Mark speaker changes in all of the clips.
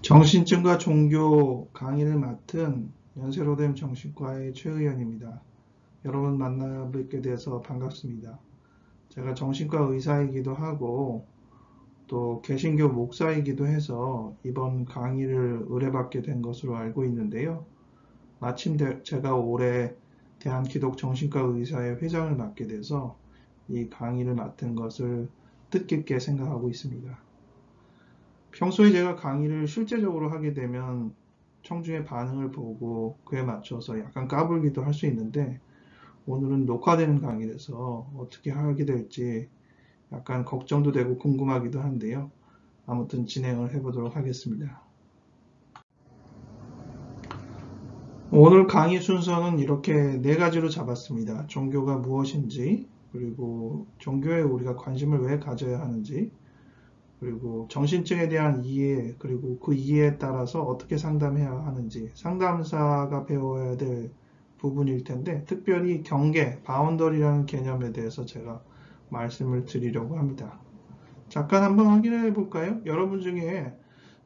Speaker 1: 정신증과 종교 강의를 맡은 연세로댐 정신과의 최의원입니다. 여러분 만나 뵙게 돼서 반갑습니다. 제가 정신과 의사이기도 하고 또 개신교 목사이기도 해서 이번 강의를 의뢰받게 된 것으로 알고 있는데요. 마침 제가 올해 대한기독정신과 의사의 회장을 맡게 돼서 이 강의를 맡은 것을 뜻깊게 생각하고 있습니다. 평소에 제가 강의를 실제적으로 하게 되면 청중의 반응을 보고 그에 맞춰서 약간 까불기도 할 수 있는데 오늘은 녹화되는 강의라서 어떻게 하게 될지 약간 걱정도 되고 궁금하기도 한데요. 아무튼 진행을 해보도록 하겠습니다. 오늘 강의 순서는 이렇게 네 가지로 잡았습니다. 종교가 무엇인지, 그리고 종교에 우리가 관심을 왜 가져야 하는지, 그리고 정신증에 대한 이해, 그리고 그 이해에 따라서 어떻게 상담해야 하는지 상담사가 배워야 될 부분일 텐데, 특별히 경계, 바운더리라는 개념에 대해서 제가 말씀을 드리려고 합니다. 잠깐 한번 확인해 볼까요? 여러분 중에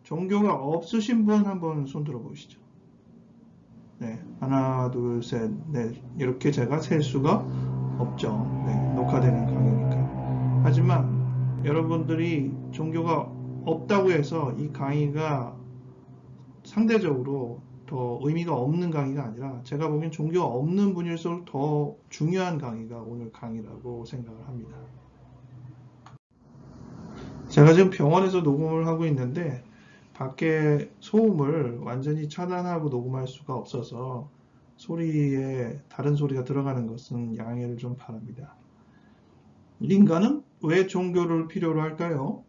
Speaker 1: 종교가 없으신 분 한번 손 들어 보시죠. 네, 하나, 둘, 셋, 넷. 이렇게 제가 셀 수가 없죠. 네, 녹화되는 강의니까. 하지만 여러분들이 종교가 없다고 해서 이 강의가 상대적으로 더 의미가 없는 강의가 아니라 제가 보기엔 종교가 없는 분일수록 더 중요한 강의가 오늘 강의라고 생각을 합니다. 제가 지금 병원에서 녹음을 하고 있는데 밖에 소음을 완전히 차단하고 녹음할 수가 없어서 소리에 다른 소리가 들어가는 것은 양해를 좀 바랍니다. 인간은 왜 종교를 필요로 할까요?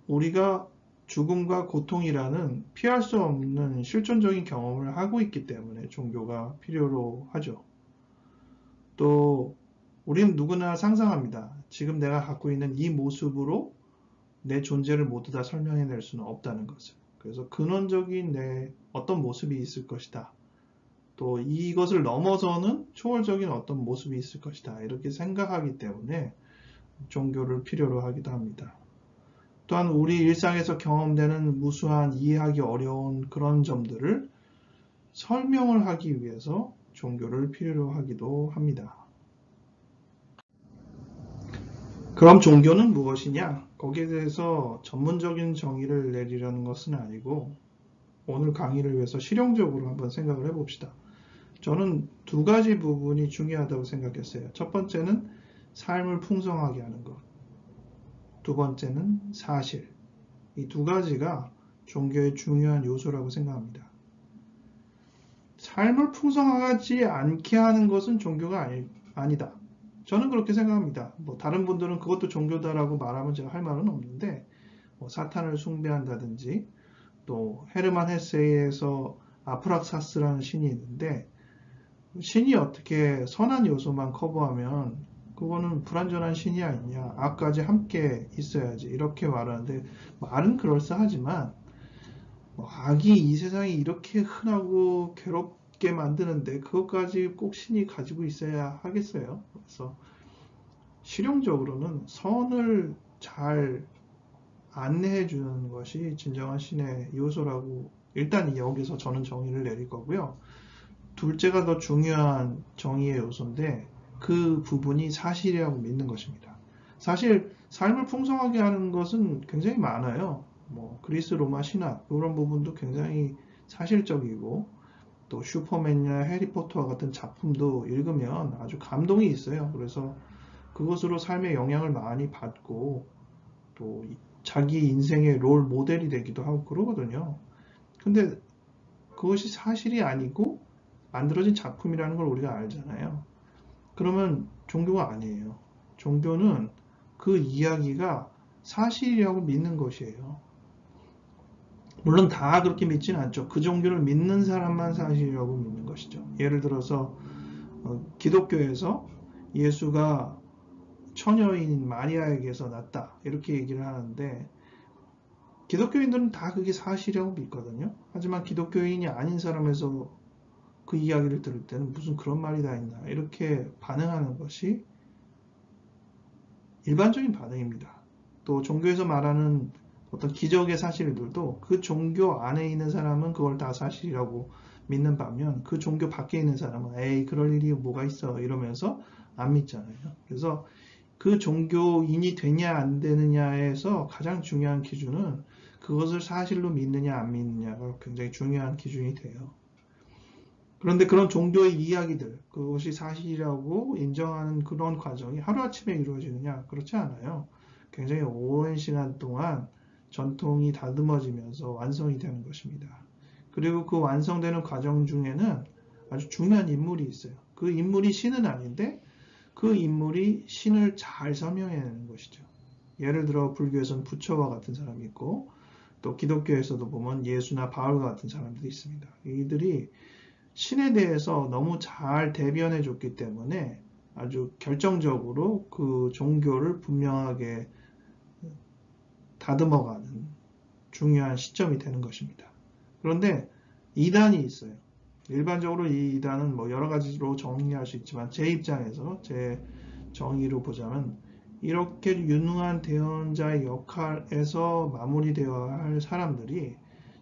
Speaker 1: 우리가 죽음과 고통이라는 피할 수 없는 실존적인 경험을 하고 있기 때문에 종교가 필요로 하죠. 또 우리는 누구나 상상합니다. 지금 내가 갖고 있는 이 모습으로 내 존재를 모두 다 설명해낼 수는 없다는 것을. 그래서 근원적인 내 어떤 모습이 있을 것이다. 또 이것을 넘어서는 초월적인 어떤 모습이 있을 것이다. 이렇게 생각하기 때문에 종교를 필요로 하기도 합니다. 또한 우리 일상에서 경험되는 무수한 이해하기 어려운 그런 점들을 설명을 하기 위해서 종교를 필요로 하기도 합니다. 그럼 종교는 무엇이냐? 거기에 대해서 전문적인 정의를 내리려는 것은 아니고 오늘 강의를 위해서 실용적으로 한번 생각을 해봅시다. 저는 두 가지 부분이 중요하다고 생각했어요. 첫 번째는 삶을 풍성하게 하는 것. 두 번째는 사실. 이 두 가지가 종교의 중요한 요소라고 생각합니다. 삶을 풍성하지 않게 하는 것은 종교가 아니다. 저는 그렇게 생각합니다. 다른 분들은 그것도 종교다라고 말하면 제가 할 말은 없는데 사탄을 숭배한다든지 또 헤르만 헤세에서 아프락사스라는 신이 있는데 신이 어떻게 선한 요소만 커버하면 그거는 불완전한 신이 아니냐, 악까지 함께 있어야지 이렇게 말하는데 말은 그럴싸하지만 악이 이 세상에 이렇게 흔하고 괴롭게 만드는데 그것까지 꼭 신이 가지고 있어야 하겠어요. 그래서 실용적으로는 선을 잘 안내해 주는 것이 진정한 신의 요소라고 일단 여기서 저는 정의를 내릴 거고요. 둘째가 더 중요한 정의의 요소인데 그 부분이 사실이라고 믿는 것입니다. 사실 삶을 풍성하게 하는 것은 굉장히 많아요. 그리스 로마 신학 그런 부분도 굉장히 사실적이고 또 슈퍼맨이나 해리포터와 같은 작품도 읽으면 아주 감동이 있어요. 그래서 그것으로 삶의 영향을 많이 받고 또 자기 인생의 롤 모델이 되기도 하고 그러거든요. 근데 그것이 사실이 아니고 만들어진 작품이라는 걸 우리가 알잖아요. 그러면 종교가 아니에요. 종교는 그 이야기가 사실이라고 믿는 것이에요. 물론 다 그렇게 믿지는 않죠. 그 종교를 믿는 사람만 사실이라고 믿는 것이죠. 예를 들어서 기독교에서 예수가 처녀인 마리아에게서 났다 이렇게 얘기를 하는데 기독교인들은 다 그게 사실이라고 믿거든요. 하지만 기독교인이 아닌 사람에서 그 이야기를 들을 때는 무슨 그런 말이 다 있나 이렇게 반응하는 것이 일반적인 반응입니다. 또 종교에서 말하는 어떤 기적의 사실들도 그 종교 안에 있는 사람은 그걸 다 사실이라고 믿는 반면 그 종교 밖에 있는 사람은 에이 그럴 일이 뭐가 있어 이러면서 안 믿잖아요. 그래서 그 종교인이 되냐 안 되느냐에서 가장 중요한 기준은 그것을 사실로 믿느냐 안 믿느냐가 굉장히 중요한 기준이 돼요. 그런데 그런 종교의 이야기들, 그것이 사실이라고 인정하는 그런 과정이 하루아침에 이루어지느냐? 그렇지 않아요. 굉장히 오랜 시간 동안 전통이 다듬어지면서 완성이 되는 것입니다. 그리고 그 완성되는 과정 중에는 아주 중요한 인물이 있어요. 그 인물이 신은 아닌데 그 인물이 신을 잘 설명해내는 것이죠. 예를 들어 불교에서는 부처와 같은 사람이 있고 또 기독교에서도 보면 예수나 바울과 같은 사람들이 있습니다. 이들이 신에 대해서 너무 잘 대변해 줬기 때문에 아주 결정적으로 그 종교를 분명하게 다듬어가는 중요한 시점이 되는 것입니다. 그런데 이단이 있어요. 일반적으로 이 이단은 뭐 여러 가지로 정리할 수 있지만 제 입장에서 제 정의로 보자면 이렇게 유능한 대언자의 역할에서 마무리되어야 할 사람들이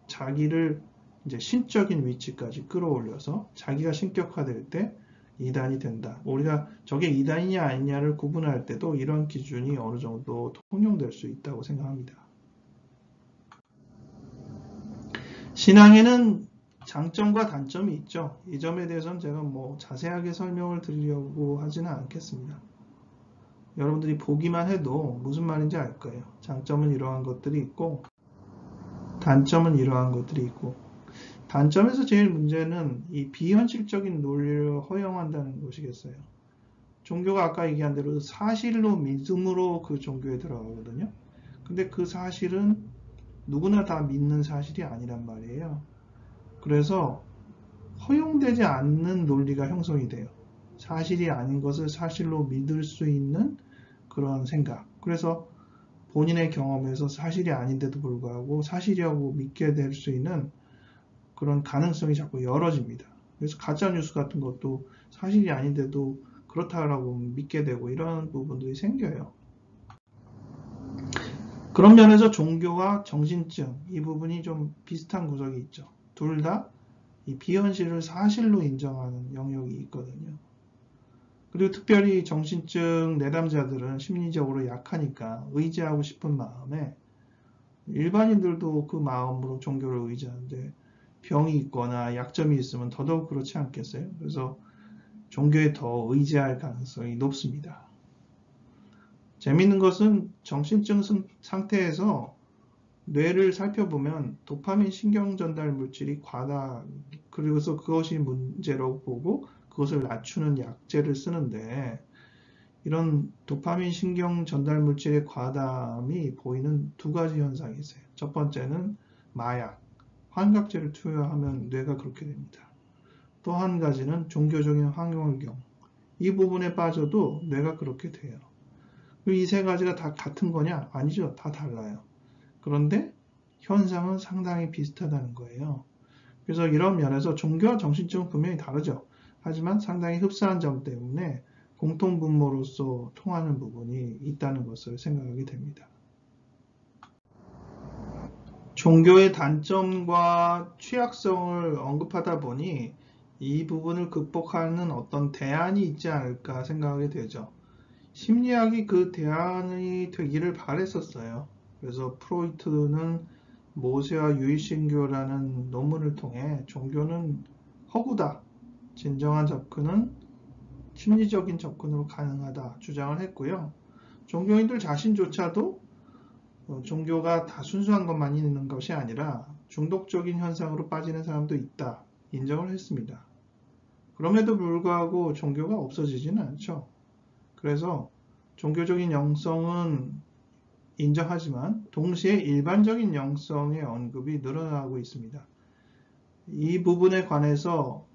Speaker 1: 자기를 이제 신적인 위치까지 끌어올려서 자기가 신격화될 때 이단이 된다. 우리가 저게 이단이냐 아니냐를 구분할 때도 이런 기준이 어느 정도 통용될 수 있다고 생각합니다. 신앙에는 장점과 단점이 있죠. 이 점에 대해서는 제가 뭐 자세하게 설명을 드리려고 하지는 않겠습니다. 여러분들이 보기만 해도 무슨 말인지 알 거예요. 장점은 이러한 것들이 있고 단점은 이러한 것들이 있고 단점에서 제일 문제는 이 비현실적인 논리를 허용한다는 것이겠어요. 종교가 아까 얘기한 대로 사실로 믿음으로 그 종교에 들어가거든요. 근데 그 사실은 누구나 다 믿는 사실이 아니란 말이에요. 그래서 허용되지 않는 논리가 형성이 돼요. 사실이 아닌 것을 사실로 믿을 수 있는 그런 생각. 그래서 본인의 경험에서 사실이 아닌데도 불구하고 사실이라고 믿게 될 수 있는 그런 가능성이 자꾸 열어집니다. 그래서 가짜뉴스 같은 것도 사실이 아닌데도 그렇다라고 믿게 되고 이런 부분들이 생겨요. 그런 면에서 종교와 정신증 이 부분이 좀 비슷한 구석이 있죠. 둘 다 이 비현실을 사실로 인정하는 영역이 있거든요. 그리고 특별히 정신증 내담자들은 심리적으로 약하니까 의지하고 싶은 마음에 일반인들도 그 마음으로 종교를 의지하는데 병이 있거나 약점이 있으면 더더욱 그렇지 않겠어요? 그래서 종교에 더 의지할 가능성이 높습니다. 재밌는 것은 정신증 상태에서 뇌를 살펴보면 도파민 신경 전달 물질이 과다, 그래서 그것이 문제라고 보고 그것을 낮추는 약제를 쓰는데 이런 도파민 신경 전달 물질의 과다함이 보이는 두 가지 현상이 있어요. 첫 번째는 마약, 환각제를 투여하면 뇌가 그렇게 됩니다. 또 한 가지는 종교적인 환경경, 이 부분에 빠져도 뇌가 그렇게 돼요. 이 세 가지가 다 같은 거냐? 아니죠. 다 달라요. 그런데 현상은 상당히 비슷하다는 거예요. 그래서 이런 면에서 종교와 정신증은 분명히 다르죠. 하지만 상당히 흡사한 점 때문에 공통분모로서 통하는 부분이 있다는 것을 생각하게 됩니다. 종교의 단점과 취약성을 언급하다 보니 이 부분을 극복하는 어떤 대안이 있지 않을까 생각하게 되죠. 심리학이 그 대안이 되기를 바랬었어요. 그래서 프로이트는 모세와 유일신교라는 논문을 통해 종교는 허구다. 진정한 접근은 심리적인 접근으로 가능하다 주장을 했고요. 종교인들 자신조차도 종교가 다 순수한 것만 있는 것이 아니라 중독적인 현상으로 빠지는 사람도 있다 인정을 했습니다. 그럼에도 불구하고 종교가 없어지지는 않죠. 그래서 종교적인 영성은 인정하지만 동시에 일반적인 영성의 언급이 늘어나고 있습니다. 이 부분에 관해서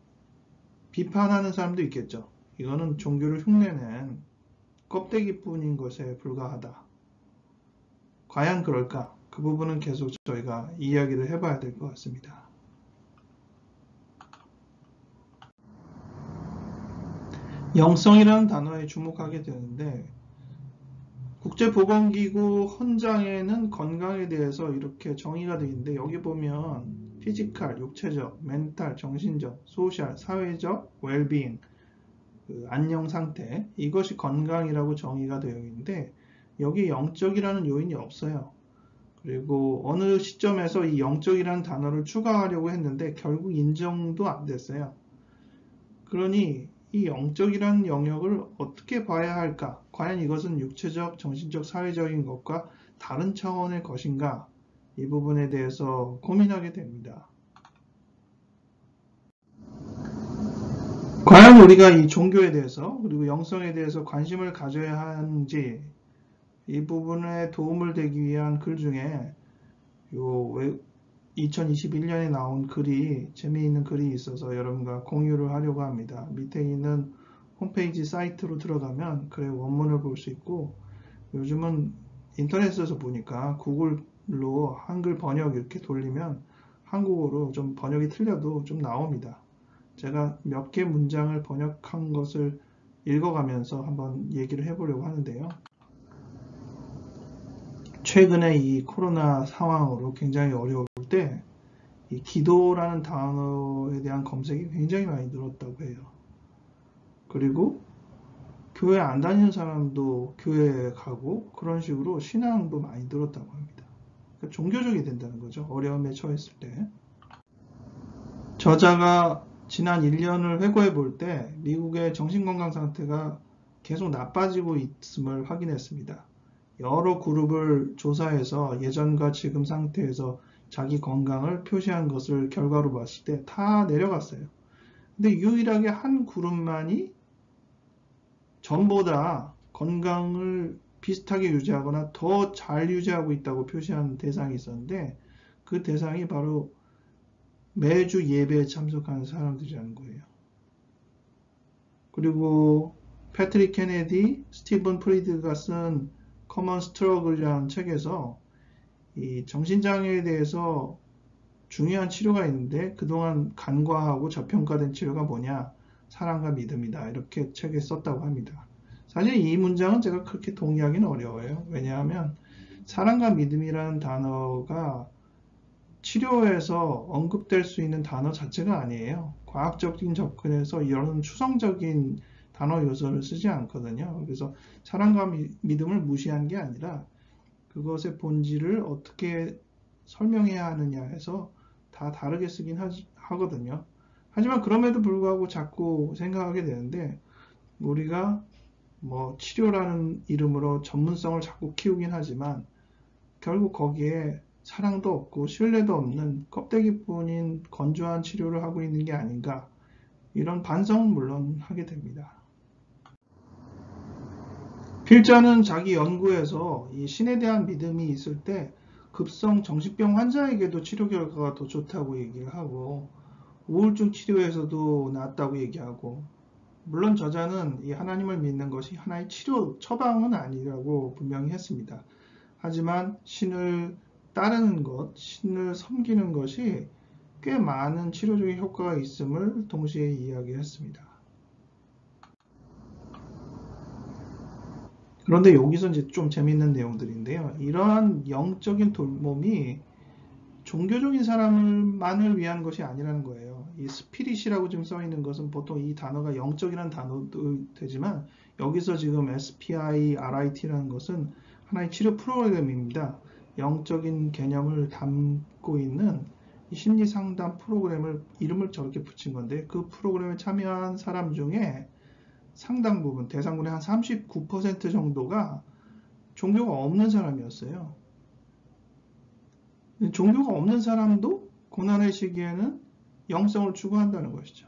Speaker 1: 비판하는 사람도 있겠죠. 이거는 종교를 흉내낸 껍데기뿐인 것에 불과하다. 과연 그럴까? 그 부분은 계속 저희가 이야기를 해봐야 될 것 같습니다. 영성이라는 단어에 주목하게 되는데 국제보건기구 헌장에는 건강에 대해서 이렇게 정의가 되어 있는데 여기 보면 피지컬, 육체적, 멘탈, 정신적, 소셜, 사회적, 웰빙, 그 안녕 상태, 이것이 건강이라고 정의가 되어 있는데 여기 영적이라는 요인이 없어요. 그리고 어느 시점에서 이 영적이라는 단어를 추가하려고 했는데 결국 인정도 안 됐어요. 그러니 이 영적이라는 영역을 어떻게 봐야 할까? 과연 이것은 육체적, 정신적, 사회적인 것과 다른 차원의 것인가? 이 부분에 대해서 고민하게 됩니다. 과연 우리가 이 종교에 대해서 그리고 영성에 대해서 관심을 가져야 하는지 이 부분에 도움을 되기 위한 글 중에 2021년에 나온 글이 재미있는 글이 있어서 여러분과 공유를 하려고 합니다. 밑에 있는 홈페이지 사이트로 들어가면 글의 원문을 볼 수 있고 요즘은 인터넷에서 보니까 구글로 한글 번역 이렇게 돌리면 한국어로 좀 번역이 틀려도 좀 나옵니다. 제가 몇 개 문장을 번역한 것을 읽어가면서 한번 얘기를 해보려고 하는데요. 최근에 이 코로나 상황으로 굉장히 어려울 때 이 기도라는 단어에 대한 검색이 굉장히 많이 늘었다고 해요. 그리고 교회 안 다니는 사람도 교회에 가고 그런 식으로 신앙도 많이 늘었다고 합니다. 그러니까 종교적이 된다는 거죠. 어려움에 처했을 때. 저자가 지난 1년을 회고해 볼 때 미국의 정신건강 상태가 계속 나빠지고 있음을 확인했습니다. 여러 그룹을 조사해서 예전과 지금 상태에서 자기 건강을 표시한 것을 결과로 봤을 때 다 내려갔어요. 근데 유일하게 한 그룹만이 전보다 건강을 비슷하게 유지하거나 더 잘 유지하고 있다고 표시한 대상이 있었는데 그 대상이 바로 매주 예배에 참석하는 사람들이라는 거예요. 그리고 패트릭 케네디, 스티븐 프리드가 쓴 커먼 스트러글이라는 책에서 이 정신장애에 대해서 중요한 치료가 있는데 그동안 간과하고 저평가된 치료가 뭐냐? 사랑과 믿음이다. 이렇게 책에 썼다고 합니다. 사실 이 문장은 제가 그렇게 동의하기는 어려워요. 왜냐하면 사랑과 믿음이라는 단어가 치료에서 언급될 수 있는 단어 자체가 아니에요. 과학적인 접근에서 이런 추상적인 단어 요소를 쓰지 않거든요. 그래서 사랑과 믿음을 무시한 게 아니라 그것의 본질을 어떻게 설명해야 하느냐에서 다 다르게 쓰긴 하거든요. 하지만 그럼에도 불구하고 자꾸 생각하게 되는데 우리가 뭐 치료라는 이름으로 전문성을 자꾸 키우긴 하지만 결국 거기에 사랑도 없고 신뢰도 없는 껍데기뿐인 건조한 치료를 하고 있는 게 아닌가 이런 반성은 물론 하게 됩니다. 필자는 자기 연구에서 이 신에 대한 믿음이 있을 때 급성 정신병 환자에게도 치료 결과가 더 좋다고 얘기를 하고 우울증 치료에서도 낫다고 얘기하고 물론 저자는 이 하나님을 믿는 것이 하나의 치료 처방은 아니라고 분명히 했습니다. 하지만 신을 따르는 것, 신을 섬기는 것이 꽤 많은 치료적인 효과가 있음을 동시에 이야기했습니다. 그런데 여기서 이제 좀 재밌는 내용들인데요. 이러한 영적인 돌봄이 종교적인 사람만을 위한 것이 아니라는 거예요. 이 스피릿이라고 지금 써 있는 것은 보통 이 단어가 영적이라는 단어도 되지만 여기서 지금 SPI, RIT라는 것은 하나의 치료 프로그램입니다. 영적인 개념을 담고 있는 심리 상담 프로그램을 이름을 저렇게 붙인 건데 그 프로그램에 참여한 사람 중에 상당 부분, 대상군의 한 39% 정도가 종교가 없는 사람이었어요. 종교가 없는 사람도 고난의 시기에는 영성을 추구한다는 것이죠.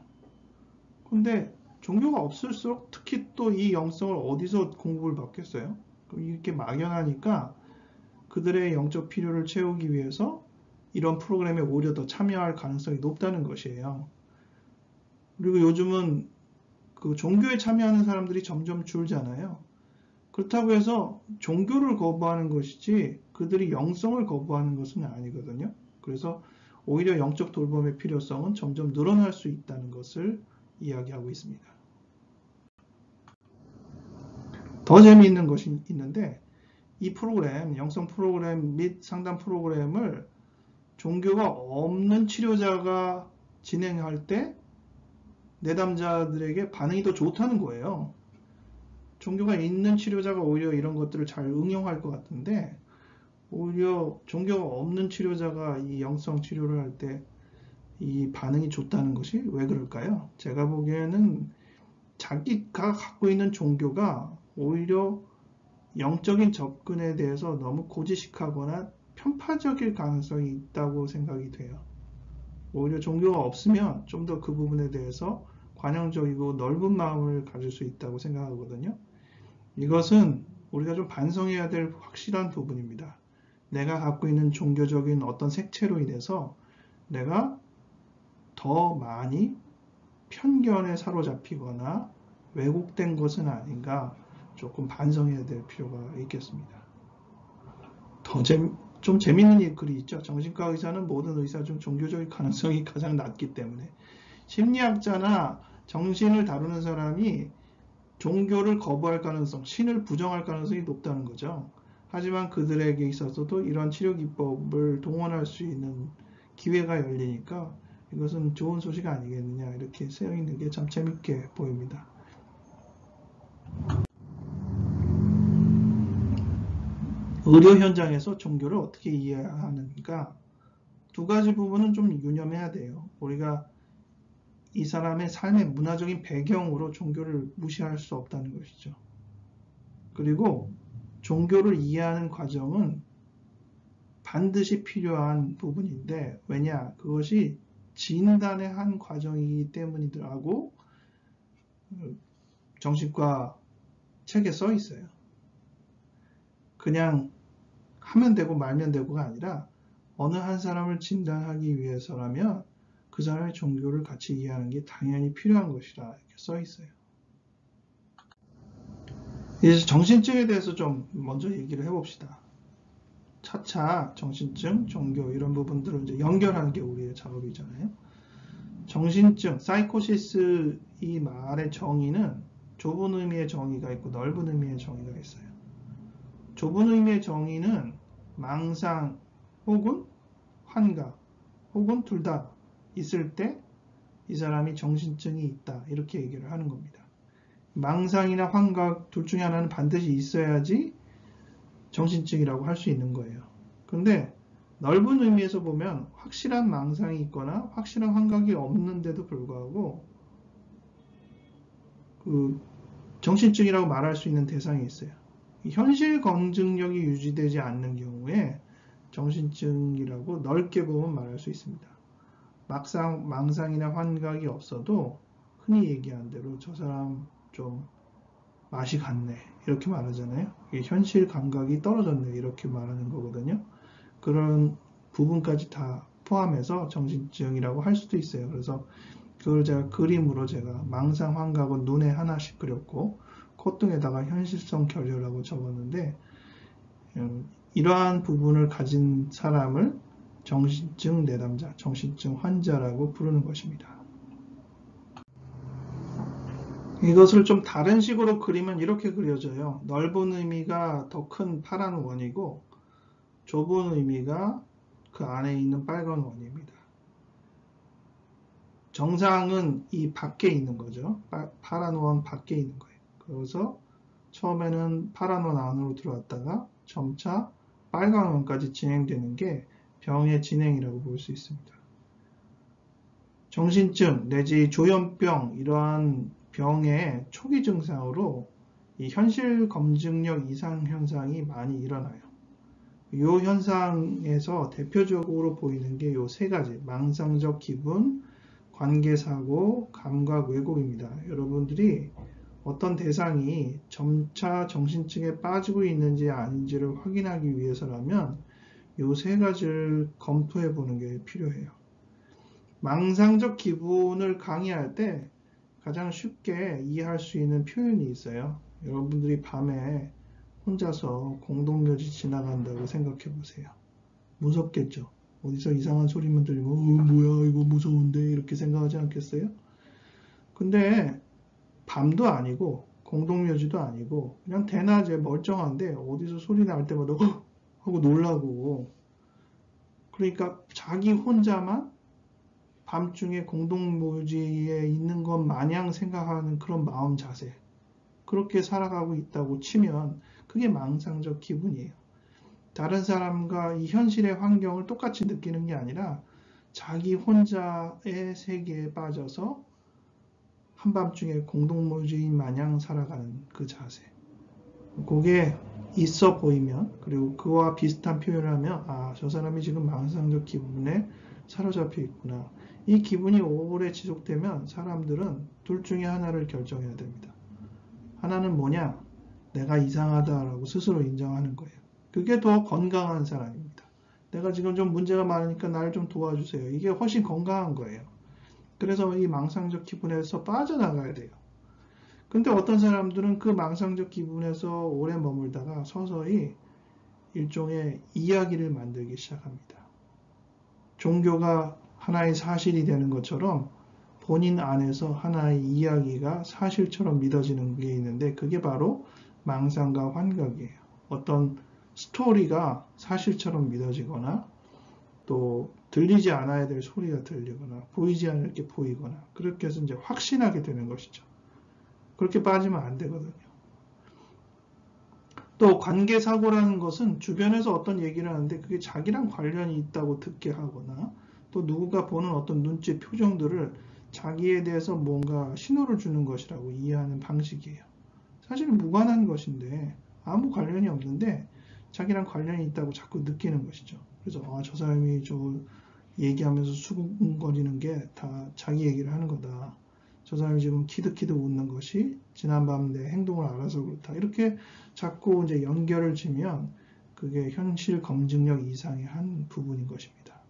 Speaker 1: 근데 종교가 없을수록 특히 또 이 영성을 어디서 공급을 받겠어요? 이렇게 막연하니까 그들의 영적 필요를 채우기 위해서 이런 프로그램에 오히려 더 참여할 가능성이 높다는 것이에요. 그리고 요즘은 그 종교에 참여하는 사람들이 점점 줄잖아요. 그렇다고 해서 종교를 거부하는 것이지 그들이 영성을 거부하는 것은 아니거든요. 그래서 오히려 영적 돌봄의 필요성은 점점 늘어날 수 있다는 것을 이야기하고 있습니다. 더 재미있는 것이 있는데 이 프로그램, 영성 프로그램 및 상담 프로그램을 종교가 없는 치료자가 진행할 때 내담자들에게 반응이 더 좋다는 거예요. 종교가 있는 치료자가 오히려 이런 것들을 잘 응용할 것 같은데 오히려 종교가 없는 치료자가 이 영성 치료를 할 때 이 반응이 좋다는 것이 왜 그럴까요? 제가 보기에는 자기가 갖고 있는 종교가 오히려 영적인 접근에 대해서 너무 고지식하거나 편파적일 가능성이 있다고 생각이 돼요. 오히려 종교가 없으면 좀 더 그 부분에 대해서 관용적이고 넓은 마음을 가질 수 있다고 생각하거든요. 이것은 우리가 좀 반성해야 될 확실한 부분입니다. 내가 갖고 있는 종교적인 어떤 색채로 인해서 내가 더 많이 편견에 사로잡히거나 왜곡된 것은 아닌가 조금 반성해야 될 필요가 있겠습니다. 좀 재밌는 글이 있죠. 정신과 의사는 모든 의사 중 종교적인 가능성이 가장 낮기 때문에 심리학자나 정신을 다루는 사람이 종교를 거부할 가능성, 신을 부정할 가능성이 높다는 거죠. 하지만 그들에게 있어서도 이런 치료 기법을 동원할 수 있는 기회가 열리니까 이것은 좋은 소식 아니겠느냐 이렇게 쓰여 있는 게 참 재밌게 보입니다. 의료 현장에서 종교를 어떻게 이해하는가? 두 가지 부분은 좀 유념해야 돼요. 우리가 이 사람의 삶의 문화적인 배경으로 종교를 무시할 수 없다는 것이죠. 그리고 종교를 이해하는 과정은 반드시 필요한 부분인데 왜냐? 그것이 진단의 한 과정이기 때문이라고 정신과 책에 써 있어요. 그냥 하면 되고 말면 되고가 아니라 어느 한 사람을 진단하기 위해서라면 그 사람의 종교를 같이 이해하는 게 당연히 필요한 것이라 이렇게 써 있어요. 이제 정신증에 대해서 좀 먼저 얘기를 해봅시다. 차차 정신증, 종교 이런 부분들을 이제 연결하는 게 우리의 작업이잖아요. 정신증, 사이코시스 이 말의 정의는 좁은 의미의 정의가 있고 넓은 의미의 정의가 있어요. 좁은 의미의 정의는 망상 혹은 환각 혹은 둘 다 있을 때 이 사람이 정신증이 있다 이렇게 얘기를 하는 겁니다. 망상이나 환각 둘 중에 하나는 반드시 있어야지 정신증이라고 할 수 있는 거예요. 근데 넓은 의미에서 보면 확실한 망상이 있거나 확실한 환각이 없는데도 불구하고 그 정신증이라고 말할 수 있는 대상이 있어요. 현실 검증력이 유지되지 않는 경우에 정신증이라고 넓게 보면 말할 수 있습니다. 막상 망상이나 환각이 없어도 흔히 얘기하는 대로 저 사람 좀 맛이 갔네 이렇게 말하잖아요. 현실 감각이 떨어졌네 이렇게 말하는 거거든요. 그런 부분까지 다 포함해서 정신증이라고 할 수도 있어요. 그래서 그걸 제가 그림으로 제가 망상 환각은 눈에 하나씩 그렸고 콧등에다가 현실성 결여라고 적었는데 이러한 부분을 가진 사람을 정신증 내담자, 정신증 환자라고 부르는 것입니다. 이것을 좀 다른 식으로 그리면 이렇게 그려져요. 넓은 의미가 더 큰 파란 원이고 좁은 의미가 그 안에 있는 빨간 원입니다. 정상은 이 밖에 있는 거죠. 파란 원 밖에 있는 거예요. 그래서 처음에는 파란 원 안으로 들어왔다가 점차 빨간 원까지 진행되는 게 병의 진행이라고 볼 수 있습니다. 정신증 내지 조현병 이러한 병의 초기 증상으로 이 현실 검증력 이상 현상이 많이 일어나요. 이 현상에서 대표적으로 보이는 게 이 세 가지 망상적 기분, 관계사고, 감각 왜곡입니다. 여러분들이 어떤 대상이 점차 정신증에 빠지고 있는지 아닌지를 확인하기 위해서라면 이 세 가지를 검토해 보는 게 필요해요. 망상적 기분을 강의할 때 가장 쉽게 이해할 수 있는 표현이 있어요. 여러분들이 밤에 혼자서 공동묘지 지나간다고 생각해 보세요. 무섭겠죠? 어디서 이상한 소리만 들리면 뭐야 이거 무서운데 이렇게 생각하지 않겠어요? 근데 밤도 아니고 공동묘지도 아니고 그냥 대낮에 멀쩡한데 어디서 소리 날 때마다 헉! 하고 놀라고, 그러니까 자기 혼자만 밤중에 공동묘지에 있는 것 마냥 생각하는 그런 마음 자세, 그렇게 살아가고 있다고 치면 그게 망상적 기분이에요. 다른 사람과 이 현실의 환경을 똑같이 느끼는 게 아니라 자기 혼자의 세계에 빠져서 한밤중에 공동묘지인 마냥 살아가는 그 자세, 그게 있어 보이면, 그리고 그와 비슷한 표현을 하면 아, 저 사람이 지금 망상적 기분에 사로잡혀 있구나. 이 기분이 오래 지속되면 사람들은 둘 중에 하나를 결정해야 됩니다. 하나는 뭐냐? 내가 이상하다라고 스스로 인정하는 거예요. 그게 더 건강한 사람입니다. 내가 지금 좀 문제가 많으니까 날 좀 도와주세요. 이게 훨씬 건강한 거예요. 그래서 이 망상적 기분에서 빠져나가야 돼요. 근데 어떤 사람들은 그 망상적 기분에서 오래 머물다가 서서히 일종의 이야기를 만들기 시작합니다. 종교가 하나의 사실이 되는 것처럼 본인 안에서 하나의 이야기가 사실처럼 믿어지는 게 있는데, 그게 바로 망상과 환각이에요. 어떤 스토리가 사실처럼 믿어지거나, 또 들리지 않아야 될 소리가 들리거나, 보이지 않을 게 보이거나, 그렇게 해서 이제 확신하게 되는 것이죠. 그렇게 빠지면 안 되거든요. 또 관계사고라는 것은 주변에서 어떤 얘기를 하는데 그게 자기랑 관련이 있다고 듣게 하거나, 또 누군가 보는 어떤 눈치, 표정들을 자기에 대해서 뭔가 신호를 주는 것이라고 이해하는 방식이에요. 사실은 무관한 것인데, 아무 관련이 없는데 자기랑 관련이 있다고 자꾸 느끼는 것이죠. 그래서 아, 저 사람이 저 얘기하면서 수근거리는 게 다 자기 얘기를 하는 거다. 저 사람이 지금 키득키득 웃는 것이 지난밤 내 행동을 알아서 그렇다. 이렇게 자꾸 이제 연결을 지면 그게 현실 검증력 이상의 한 부분인 것입니다.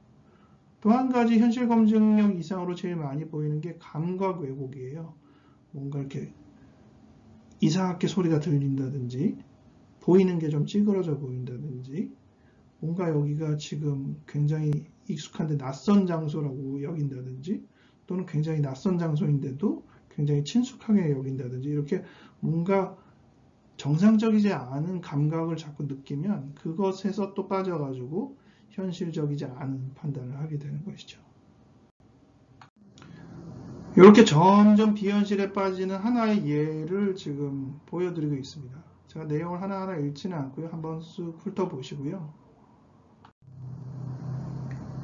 Speaker 1: 또 한 가지 현실 검증력 이상으로 제일 많이 보이는 게 감각 왜곡이에요. 뭔가 이렇게 이상하게 소리가 들린다든지, 보이는 게 좀 찌그러져 보인다든지, 뭔가 여기가 지금 굉장히 익숙한데 낯선 장소라고 여긴다든지, 또는 굉장히 낯선 장소인데도 굉장히 친숙하게 여긴다든지, 이렇게 뭔가 정상적이지 않은 감각을 자꾸 느끼면 그것에서 또 빠져가지고 현실적이지 않은 판단을 하게 되는 것이죠. 이렇게 점점 비현실에 빠지는 하나의 예를 지금 보여드리고 있습니다. 제가 내용을 하나하나 읽지는 않고요. 한번 쑥 훑어보시고요.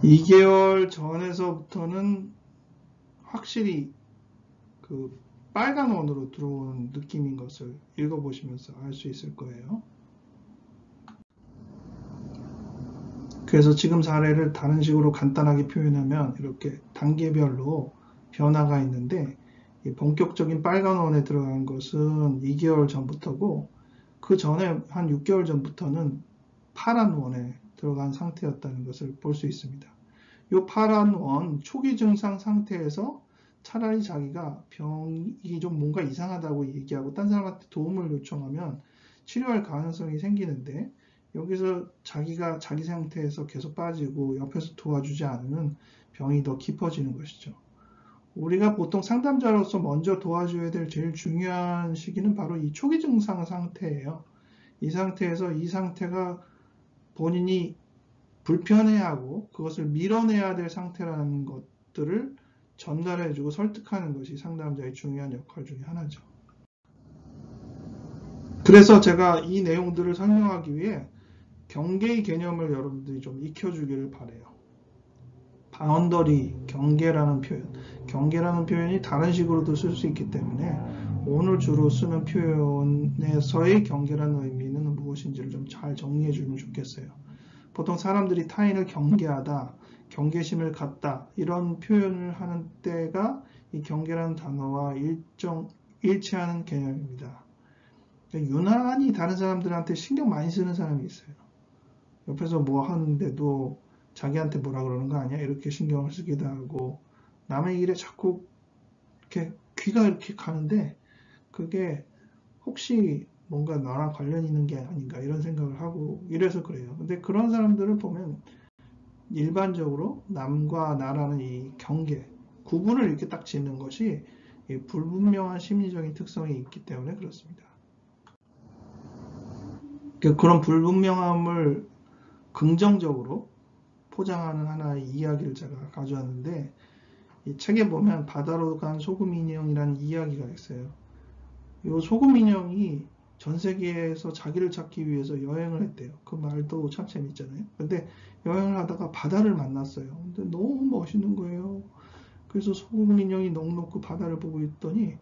Speaker 1: 2개월 전에서부터는 확실히 그 빨간 원으로 들어온 느낌인 것을 읽어보시면서 알 수 있을 거예요. 그래서 지금 사례를 다른 식으로 간단하게 표현하면 이렇게 단계별로 변화가 있는데, 본격적인 빨간 원에 들어간 것은 2개월 전부터고, 그 전에 한 6개월 전부터는 파란 원에 들어간 상태였다는 것을 볼 수 있습니다. 이 파란 원 초기 증상 상태에서 차라리 자기가 병이 좀 뭔가 이상하다고 얘기하고 딴 사람한테 도움을 요청하면 치료할 가능성이 생기는데, 여기서 자기가 자기 상태에서 계속 빠지고 옆에서 도와주지 않으면 병이 더 깊어지는 것이죠. 우리가 보통 상담자로서 먼저 도와줘야 될 제일 중요한 시기는 바로 이 초기 증상 상태예요. 이 상태에서 이 상태가 본인이 불편해하고 그것을 밀어내야 될 상태라는 것들을 전달해주고 설득하는 것이 상담자의 중요한 역할 중에 하나죠. 그래서 제가 이 내용들을 설명하기 위해 경계의 개념을 여러분들이 좀 익혀주기를 바라요. 바운더리, 경계라는 표현. 경계라는 표현이 다른 식으로도 쓸 수 있기 때문에 오늘 주로 쓰는 표현에서의 경계라는 의미는 무엇인지를 좀 잘 정리해 주면 좋겠어요. 보통 사람들이 타인을 경계하다, 경계심을 갖다, 이런 표현을 하는 때가 이 경계라는 단어와 일치하는 개념입니다. 유난히 다른 사람들한테 신경 많이 쓰는 사람이 있어요. 옆에서 뭐 하는데도 자기한테 뭐라 그러는 거 아니야? 이렇게 신경을 쓰기도 하고, 남의 일에 자꾸 이렇게 귀가 이렇게 가는데 그게 혹시 뭔가 나랑 관련 있는 게 아닌가 이런 생각을 하고 이래서 그래요. 근데 그런 사람들을 보면 일반적으로 남과 나라는 이 경계, 구분을 이렇게 딱 짓는 것이 이 불분명한 심리적인 특성이 있기 때문에 그렇습니다. 그런 불분명함을 긍정적으로 포장하는 하나의 이야기를 제가 가져왔는데, 이 책에 보면 바다로 간 소금 인형이라는 이야기가 있어요. 이 소금 인형이 전 세계에서 자기를 찾기 위해서 여행을 했대요. 그 말도 참 재밌잖아요. 근데 여행을 하다가 바다를 만났어요. 근데 너무 멋있는 거예요. 그래서 소금 인형이 넋 놓고 바다를 보고 있더니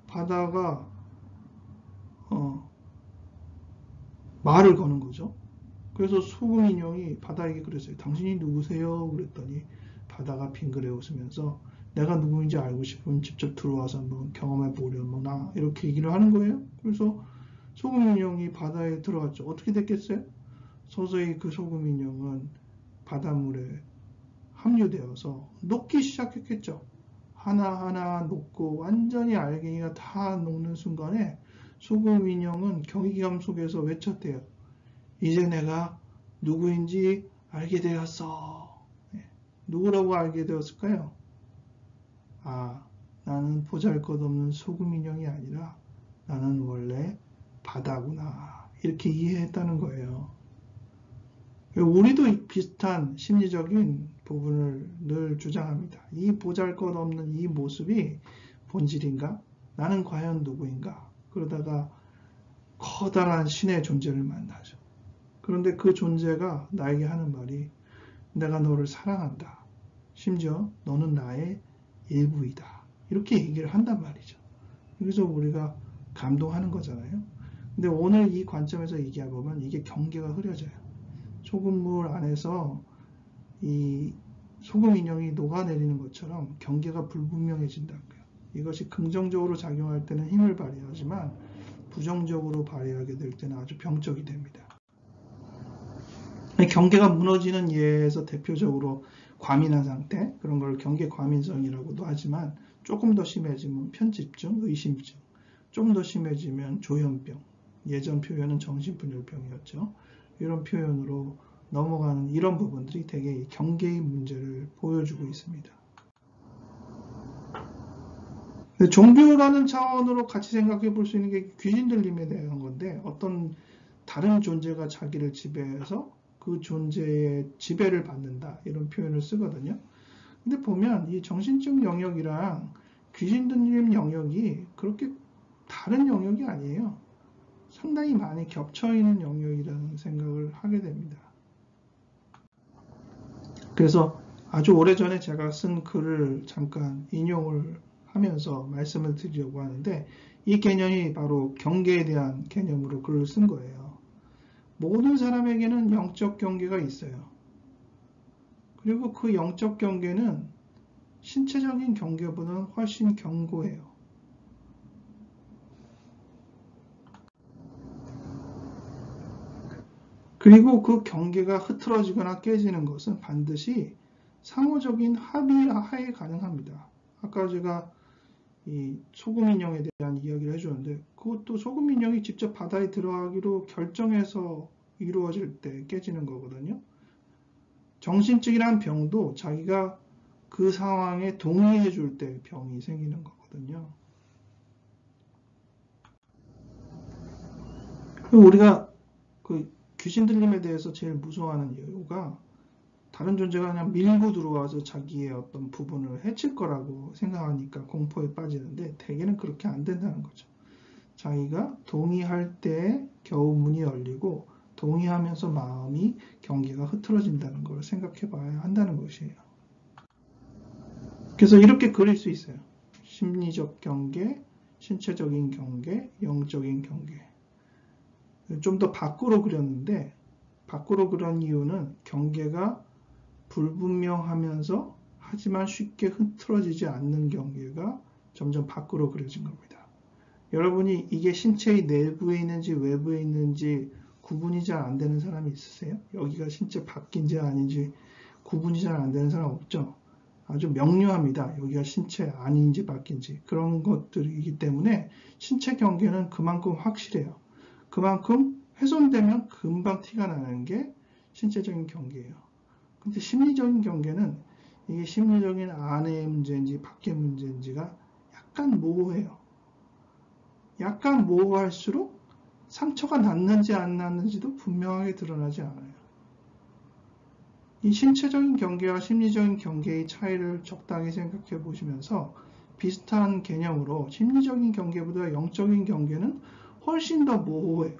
Speaker 1: 바다가 말을 거는 거죠. 그래서 소금 인형이 바다에게 그랬어요. 당신이 누구세요? 그랬더니 바다가 빙그레 웃으면서 내가 누구인지 알고 싶으면 직접 들어와서 한번 경험해 보려면 나 이렇게 얘기를 하는 거예요. 그래서 소금 인형이 바다에 들어갔죠. 어떻게 됐겠어요? 서서히 그 소금 인형은 바닷물에 함유되어서 녹기 시작했겠죠. 하나하나 녹고 완전히 알갱이가 다 녹는 순간에 소금 인형은 경이감 속에서 외쳤대요. 이제 내가 누구인지 알게 되었어. 누구라고 알게 되었을까요? 아, 나는 보잘것없는 소금 인형이 아니라 나는 원래 바다구나. 이렇게 이해했다는 거예요. 우리도 비슷한 심리적인 부분을 늘 주장합니다. 이 보잘것없는 이 모습이 본질인가? 나는 과연 누구인가? 그러다가 커다란 신의 존재를 만나죠. 그런데 그 존재가 나에게 하는 말이 내가 너를 사랑한다. 심지어 너는 나의 일부이다. 이렇게 얘기를 한단 말이죠. 그래서 우리가 감동하는 거잖아요. 근데 오늘 이 관점에서 얘기해보면 이게 경계가 흐려져요. 소금물 안에서 이 소금 인형이 녹아내리는 것처럼 경계가 불분명해진다고요. 이것이 긍정적으로 작용할 때는 힘을 발휘하지만 부정적으로 발휘하게 될 때는 아주 병적이 됩니다. 경계가 무너지는 예에서 대표적으로 과민한 상태, 그런 걸 경계 과민성이라고도 하지만 조금 더 심해지면 편집증, 의심증, 좀 더 심해지면 조현병, 예전 표현은 정신분열병이었죠. 이런 표현으로 넘어가는 이런 부분들이 되게 경계의 문제를 보여주고 있습니다. 종교라는 차원으로 같이 생각해 볼 수 있는 게 귀신 들림에 대한 건데, 어떤 다른 존재가 자기를 지배해서 그 존재의 지배를 받는다, 이런 표현을 쓰거든요. 근데 보면 이 정신적 영역이랑 귀신 들림 영역이 그렇게 다른 영역이 아니에요. 상당히 많이 겹쳐 있는 영역이라는 생각을 하게 됩니다. 그래서 아주 오래전에 제가 쓴 글을 잠깐 인용을 하면서 말씀을 드리려고 하는데, 이 개념이 바로 경계에 대한 개념으로 글을 쓴 거예요. 모든 사람에게는 영적 경계가 있어요. 그리고 그 영적 경계는 신체적인 경계보다는 훨씬 견고해요. 그리고 그 경계가 흐트러지거나 깨지는 것은 반드시 상호적인 합의 하에 가능합니다. 아까 제가 이 소금 인형에 대한 이야기를 해주는데, 그것도 소금 인형이 직접 바다에 들어가기로 결정해서 이루어질 때 깨지는 거거든요. 정신증이란 병도 자기가 그 상황에 동의해 줄 때 병이 생기는 거거든요. 우리가 그 귀신 들림에 대해서 제일 무서워하는 이유가 다른 존재가 그냥 밀고 들어와서 자기의 어떤 부분을 해칠 거라고 생각하니까 공포에 빠지는데, 대개는 그렇게 안 된다는 거죠. 자기가 동의할 때 겨우 문이 열리고 동의하면서 마음이 경계가 흐트러진다는 걸 생각해 봐야 한다는 것이에요. 그래서 이렇게 그릴 수 있어요. 심리적 경계, 신체적인 경계, 영적인 경계. 좀 더 밖으로 그렸는데, 밖으로 그린 이유는 경계가 불분명하면서 하지만 쉽게 흐트러지지 않는 경계가 점점 밖으로 그려진 겁니다. 여러분이 이게 신체의 내부에 있는지 외부에 있는지 구분이 잘 안 되는 사람이 있으세요? 여기가 신체 밖인지 아닌지 구분이 잘 안 되는 사람 없죠? 아주 명료합니다. 여기가 신체 아닌지 밖인지. 그런 것들이기 때문에 신체 경계는 그만큼 확실해요. 그만큼 훼손되면 금방 티가 나는 게 신체적인 경계예요. 근데 심리적인 경계는 이게 심리적인 안의 문제인지 밖의 문제인지가 약간 모호해요. 약간 모호할수록 상처가 났는지 안 났는지도 분명하게 드러나지 않아요. 이 신체적인 경계와 심리적인 경계의 차이를 적당히 생각해 보시면서 비슷한 개념으로 심리적인 경계보다 영적인 경계는 훨씬 더 모호해요.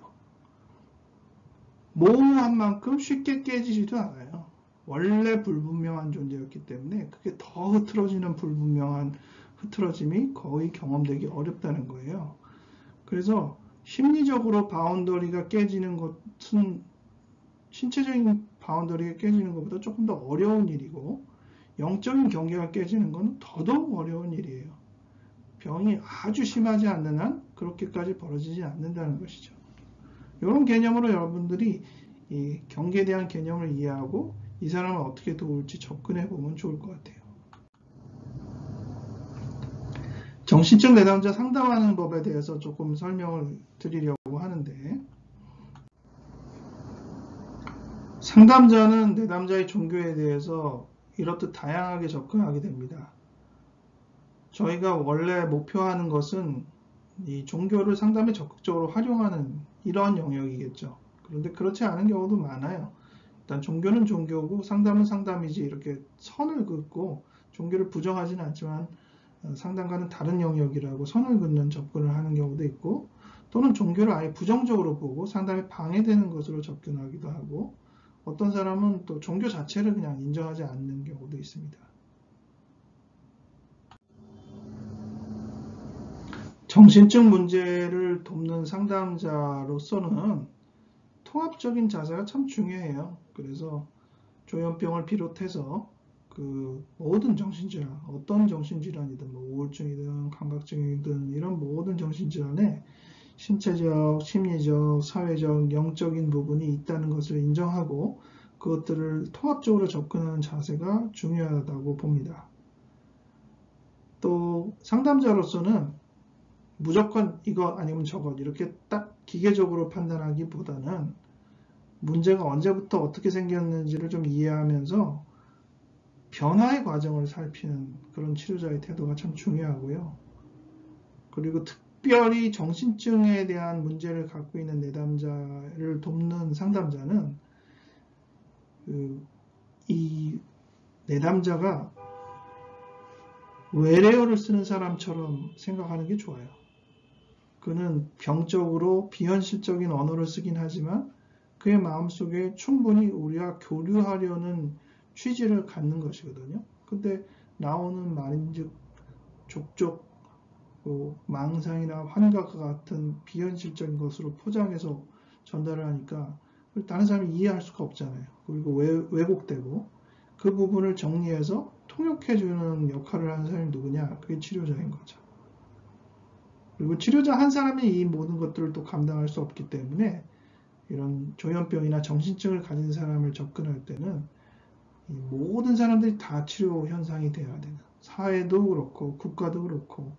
Speaker 1: 모호한 만큼 쉽게 깨지지도 않아요. 원래 불분명한 존재였기 때문에 그게 더 흐트러지는 불분명한 흐트러짐이 거의 경험되기 어렵다는 거예요. 그래서 심리적으로 바운더리가 깨지는 것은 신체적인 바운더리가 깨지는 것보다 조금 더 어려운 일이고 영적인 경계가 깨지는 건 더더욱 어려운 일이에요. 병이 아주 심하지 않는 한 그렇게까지 벌어지지 않는다는 것이죠. 이런 개념으로 여러분들이 이 경계에 대한 개념을 이해하고 이 사람을 어떻게 도울지 접근해 보면 좋을 것 같아요. 정신적 내담자 상담하는 법에 대해서 조금 설명을 드리려고 하는데, 상담자는 내담자의 종교에 대해서 이렇듯 다양하게 접근하게 됩니다. 저희가 원래 목표하는 것은 이 종교를 상담에 적극적으로 활용하는 이런 영역이겠죠. 그런데 그렇지 않은 경우도 많아요. 일단 종교는 종교고 상담은 상담이지 이렇게 선을 긋고 종교를 부정하지는 않지만 상담과는 다른 영역이라고 선을 긋는 접근을 하는 경우도 있고, 또는 종교를 아예 부정적으로 보고 상담에 방해되는 것으로 접근하기도 하고, 어떤 사람은 또 종교 자체를 그냥 인정하지 않는 경우도 있습니다. 정신적 문제를 돕는 상담자로서는 통합적인 자세가 참 중요해요. 그래서 조현병을 비롯해서 그 모든 정신질환, 어떤 정신질환이든 뭐 우울증이든 감각증이든 이런 모든 정신질환에 신체적, 심리적, 사회적, 영적인 부분이 있다는 것을 인정하고 그것들을 통합적으로 접근하는 자세가 중요하다고 봅니다. 또 상담자로서는 무조건 이거 아니면 저거 이렇게 딱 기계적으로 판단하기보다는 문제가 언제부터 어떻게 생겼는지를 좀 이해하면서 변화의 과정을 살피는 그런 치료자의 태도가 참 중요하고요. 그리고 특별히 정신증에 대한 문제를 갖고 있는 내담자를 돕는 상담자는 이 내담자가 외래어를 쓰는 사람처럼 생각하는 게 좋아요. 그는 병적으로 비현실적인 언어를 쓰긴 하지만 그의 마음속에 충분히 우리와 교류하려는 취지를 갖는 것이거든요. 근데 나오는 말인즉 족족 망상이나 환각과 같은 비현실적인 것으로 포장해서 전달을 하니까 다른 사람이 이해할 수가 없잖아요. 그리고 왜곡되고, 그 부분을 정리해서 통역해주는 역할을 하는 사람이 누구냐? 그게 치료자인 거죠. 그리고 치료자 한 사람이 이 모든 것들을 또 감당할 수 없기 때문에 이런 조현병이나 정신증을 가진 사람을 접근할 때는 이 모든 사람들이 다 치료 현상이 돼야 되는, 사회도 그렇고 국가도 그렇고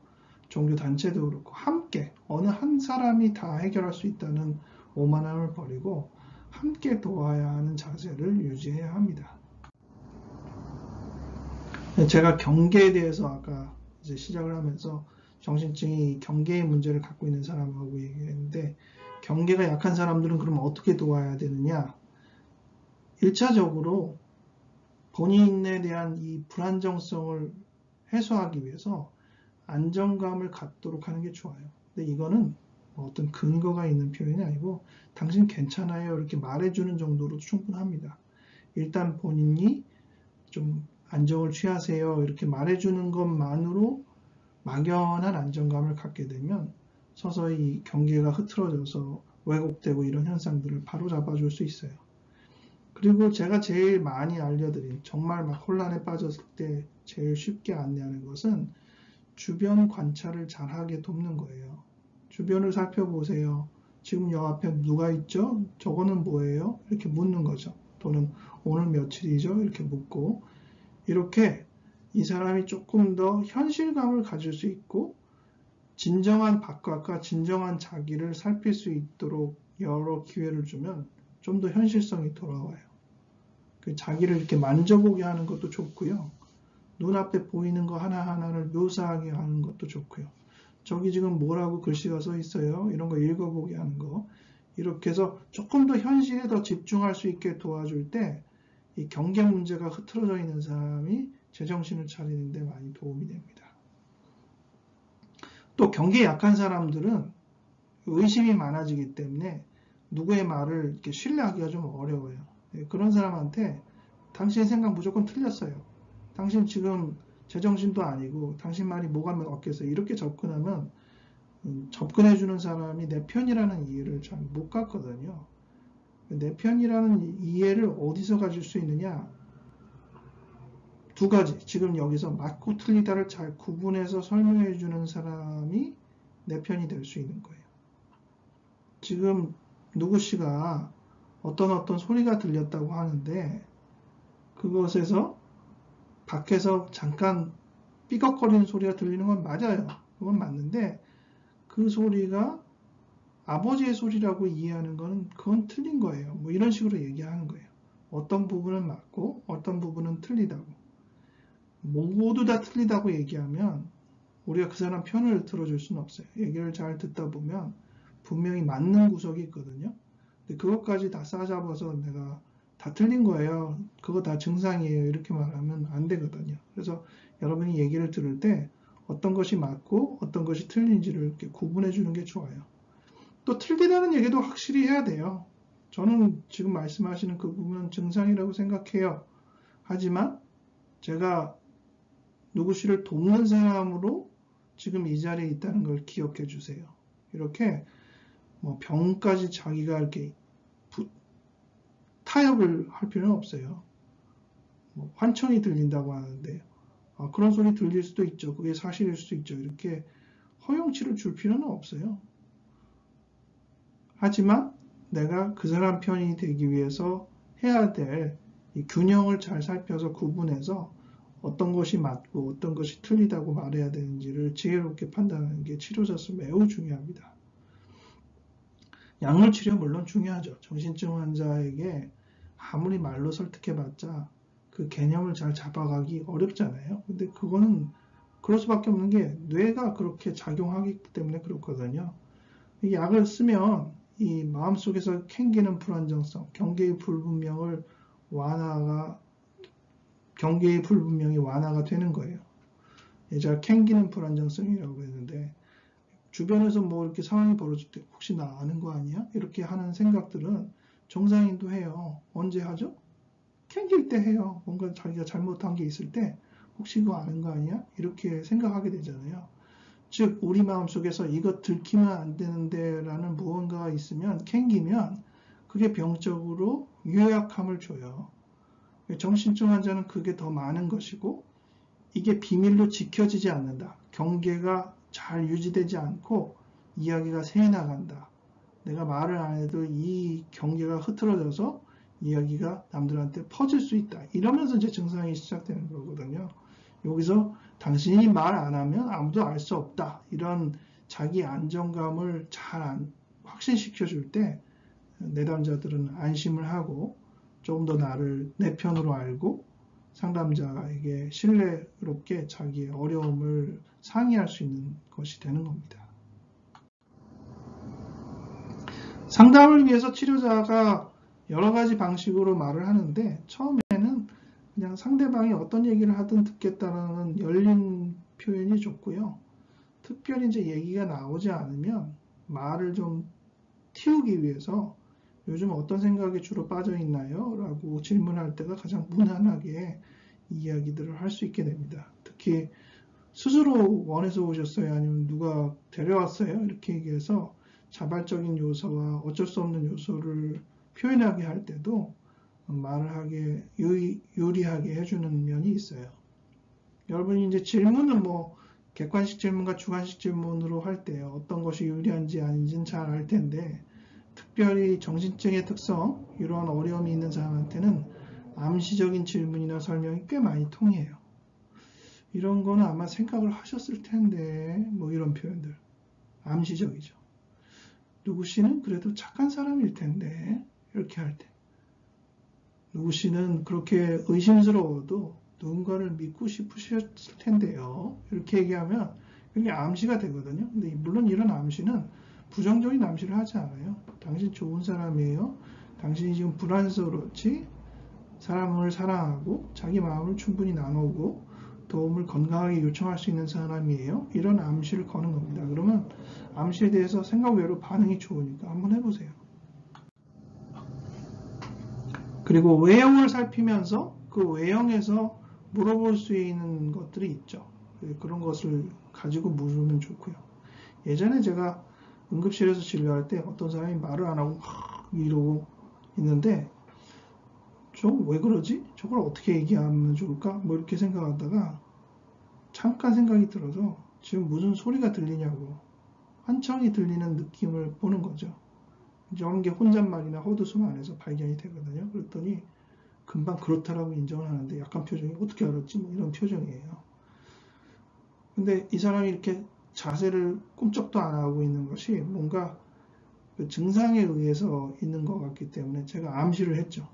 Speaker 1: 종교 단체도 그렇고 함께 어느 한 사람이 다 해결할 수 있다는 오만함을 버리고 함께 도와야 하는 자세를 유지해야 합니다. 제가 경계에 대해서 아까 이제 시작을 하면서 정신증이 경계의 문제를 갖고 있는 사람하고 얘기했는데, 경계가 약한 사람들은 그럼 어떻게 도와야 되느냐? 1차적으로 본인에 대한 이 불안정성을 해소하기 위해서 안정감을 갖도록 하는 게 좋아요. 근데 이거는 어떤 근거가 있는 표현이 아니고 당신 괜찮아요 이렇게 말해주는 정도로 충분합니다. 일단 본인이 좀 안정을 취하세요 이렇게 말해주는 것만으로 막연한 안정감을 갖게 되면 서서히 경계가 흐트러져서 왜곡되고 이런 현상들을 바로 잡아줄 수 있어요. 그리고 제가 제일 많이 알려드린, 정말 막 혼란에 빠졌을 때 제일 쉽게 안내하는 것은 주변 관찰을 잘하게 돕는 거예요. 주변을 살펴보세요. 지금 여 앞에 누가 있죠? 저거는 뭐예요? 이렇게 묻는 거죠. 또는 오늘 며칠이죠? 이렇게 묻고, 이렇게 이 사람이 조금 더 현실감을 가질 수 있고 진정한 바깥과 진정한 자기를 살필 수 있도록 여러 기회를 주면 좀 더 현실성이 돌아와요. 자기를 이렇게 만져보게 하는 것도 좋고요. 눈앞에 보이는 거 하나하나를 묘사하게 하는 것도 좋고요. 저기 지금 뭐라고 글씨가 써 있어요. 이런 거 읽어보게 하는 거. 이렇게 해서 조금 더 현실에 더 집중할 수 있게 도와줄 때 이 경계 문제가 흐트러져 있는 사람이 제정신을 차리는 데 많이 도움이 됩니다. 또 경계에 약한 사람들은 의심이 많아지기 때문에 누구의 말을 이렇게 신뢰하기가 좀 어려워요. 그런 사람한테 당신 생각 무조건 틀렸어요. 당신 지금 제정신도 아니고 당신 말이 뭐가 없겠어요. 이렇게 접근하면 접근해주는 사람이 내 편이라는 이해를 잘 못 갖거든요. 내 편이라는 이해를 어디서 가질 수 있느냐? 두 가지. 지금 여기서 맞고 틀리다를 잘 구분해서 설명해주는 사람이 내 편이 될 수 있는 거예요. 지금 누구 씨가 어떤 소리가 들렸다고 하는데 그것에서 밖에서 잠깐 삐걱거리는 소리가 들리는 건 맞아요. 그건 맞는데 그 소리가 아버지의 소리라고 이해하는 건 그건 틀린 거예요. 뭐 이런 식으로 얘기하는 거예요. 어떤 부분은 맞고 어떤 부분은 틀리다고. 모두 다 틀리다고 얘기하면 우리가 그 사람 편을 들어줄 수는 없어요. 얘기를 잘 듣다 보면 분명히 맞는 구석이 있거든요. 근데 그것까지 다 싸잡아서 내가 다 틀린 거예요. 그거 다 증상이에요. 이렇게 말하면 안 되거든요. 그래서 여러분이 얘기를 들을 때 어떤 것이 맞고 어떤 것이 틀린지를 이렇게 구분해 주는 게 좋아요. 또 틀리다는 얘기도 확실히 해야 돼요. 저는 지금 말씀하시는 그 부분은 증상이라고 생각해요. 하지만 제가 누구 씨를 돕는 사람으로 지금 이 자리에 있다는 걸 기억해 주세요. 이렇게 뭐 병까지 자기가 이렇게 타협을 할 필요는 없어요. 뭐 환청이 들린다고 하는데 그런 소리 들릴 수도 있죠. 그게 사실일 수도 있죠. 이렇게 허용치를 줄 필요는 없어요. 하지만 내가 그 사람 편이 되기 위해서 해야 될 이 균형을 잘 살펴서 구분해서 어떤 것이 맞고 어떤 것이 틀리다고 말해야 되는지를 지혜롭게 판단하는 게 치료자로서 매우 중요합니다. 약물 치료 물론 중요하죠. 정신증 환자에게 아무리 말로 설득해봤자 그 개념을 잘 잡아가기 어렵잖아요. 근데 그거는 그럴 수밖에 없는 게 뇌가 그렇게 작용하기 때문에 그렇거든요. 이 약을 쓰면 이 마음속에서 캥기는 불안정성, 경계의 불분명이 완화가 되는 거예요. 제가 캥기는 불안정성이라고 했는데 주변에서 뭐 이렇게 상황이 벌어질 때 혹시 나 아는 거 아니야? 이렇게 하는 생각들은 정상인도 해요. 언제 하죠? 캥길 때 해요. 뭔가 자기가 잘못한 게 있을 때 혹시 그거 아는 거 아니야? 이렇게 생각하게 되잖아요. 즉 우리 마음속에서 이거 들키면 안 되는데 라는 무언가가 있으면 캥기면 그게 병적으로 유약함을 줘요. 정신증 환자는 그게 더 많은 것이고 이게 비밀로 지켜지지 않는다. 경계가 잘 유지되지 않고 이야기가 새나간다. 내가 말을 안 해도 이 경계가 흐트러져서 이야기가 남들한테 퍼질 수 있다. 이러면서 이제 증상이 시작되는 거거든요. 여기서 당신이 말 안 하면 아무도 알 수 없다. 이런 자기 안정감을 잘 확신시켜 줄 때 내담자들은 안심을 하고 조금 더 나를 내 편으로 알고 상담자에게 신뢰롭게 자기의 어려움을 상의할 수 있는 것이 되는 겁니다. 상담을 위해서 치료자가 여러 가지 방식으로 말을 하는데 처음에는 그냥 상대방이 어떤 얘기를 하든 듣겠다는 열린 표현이 좋고요. 특별히 이제 얘기가 나오지 않으면 말을 좀 틔우기 위해서 요즘 어떤 생각에 주로 빠져 있나요? 라고 질문할 때가 가장 무난하게 이야기들을 할 수 있게 됩니다. 특히 스스로 원해서 오셨어요? 아니면 누가 데려왔어요? 이렇게 얘기해서 자발적인 요소와 어쩔 수 없는 요소를 표현하게 할 때도 말을 하게 유리하게 해주는 면이 있어요. 여러분이 이제 질문은 뭐 객관식 질문과 주관식 질문으로 할 때 어떤 것이 유리한지 아닌지는 잘 알 텐데 특별히 정신증의 특성, 이러한 어려움이 있는 사람한테는 암시적인 질문이나 설명이 꽤 많이 통해요. 이런 거는 아마 생각을 하셨을 텐데 뭐 이런 표현들 암시적이죠. 누구 씨는 그래도 착한 사람일 텐데 이렇게 할 때 누구 씨는 그렇게 의심스러워도 누군가를 믿고 싶으셨을 텐데요. 이렇게 얘기하면 그게 암시가 되거든요. 근데 물론 이런 암시는 부정적인 암시를 하지 않아요. 당신 좋은 사람이에요. 당신이 지금 불안해서그렇지 사람을 사랑하고 자기 마음을 충분히 나누고 도움을 건강하게 요청할 수 있는 사람이에요. 이런 암시를 거는 겁니다. 그러면 암시에 대해서 생각 외로 반응이 좋으니까 한번 해보세요. 그리고 외형을 살피면서 그 외형에서 물어볼 수 있는 것들이 있죠. 그런 것을 가지고 물으면 좋고요. 예전에 제가 응급실에서 진료할 때 어떤 사람이 말을 안 하고 이러고 있는데 좀 왜 그러지? 저걸 어떻게 얘기하면 좋을까? 뭐 이렇게 생각하다가 잠깐 생각이 들어서 지금 무슨 소리가 들리냐고 환청이 들리는 느낌을 보는 거죠. 이런 게 혼잣말이나 헛웃음 안에서 발견이 되거든요. 그랬더니 금방 그렇다라고 인정을 하는데 약간 표정이 어떻게 알았지? 뭐 이런 표정이에요. 근데 이 사람이 이렇게 자세를 꿈쩍도 안 하고 있는 것이 뭔가 그 증상에 의해서 있는 것 같기 때문에 제가 암시를 했죠.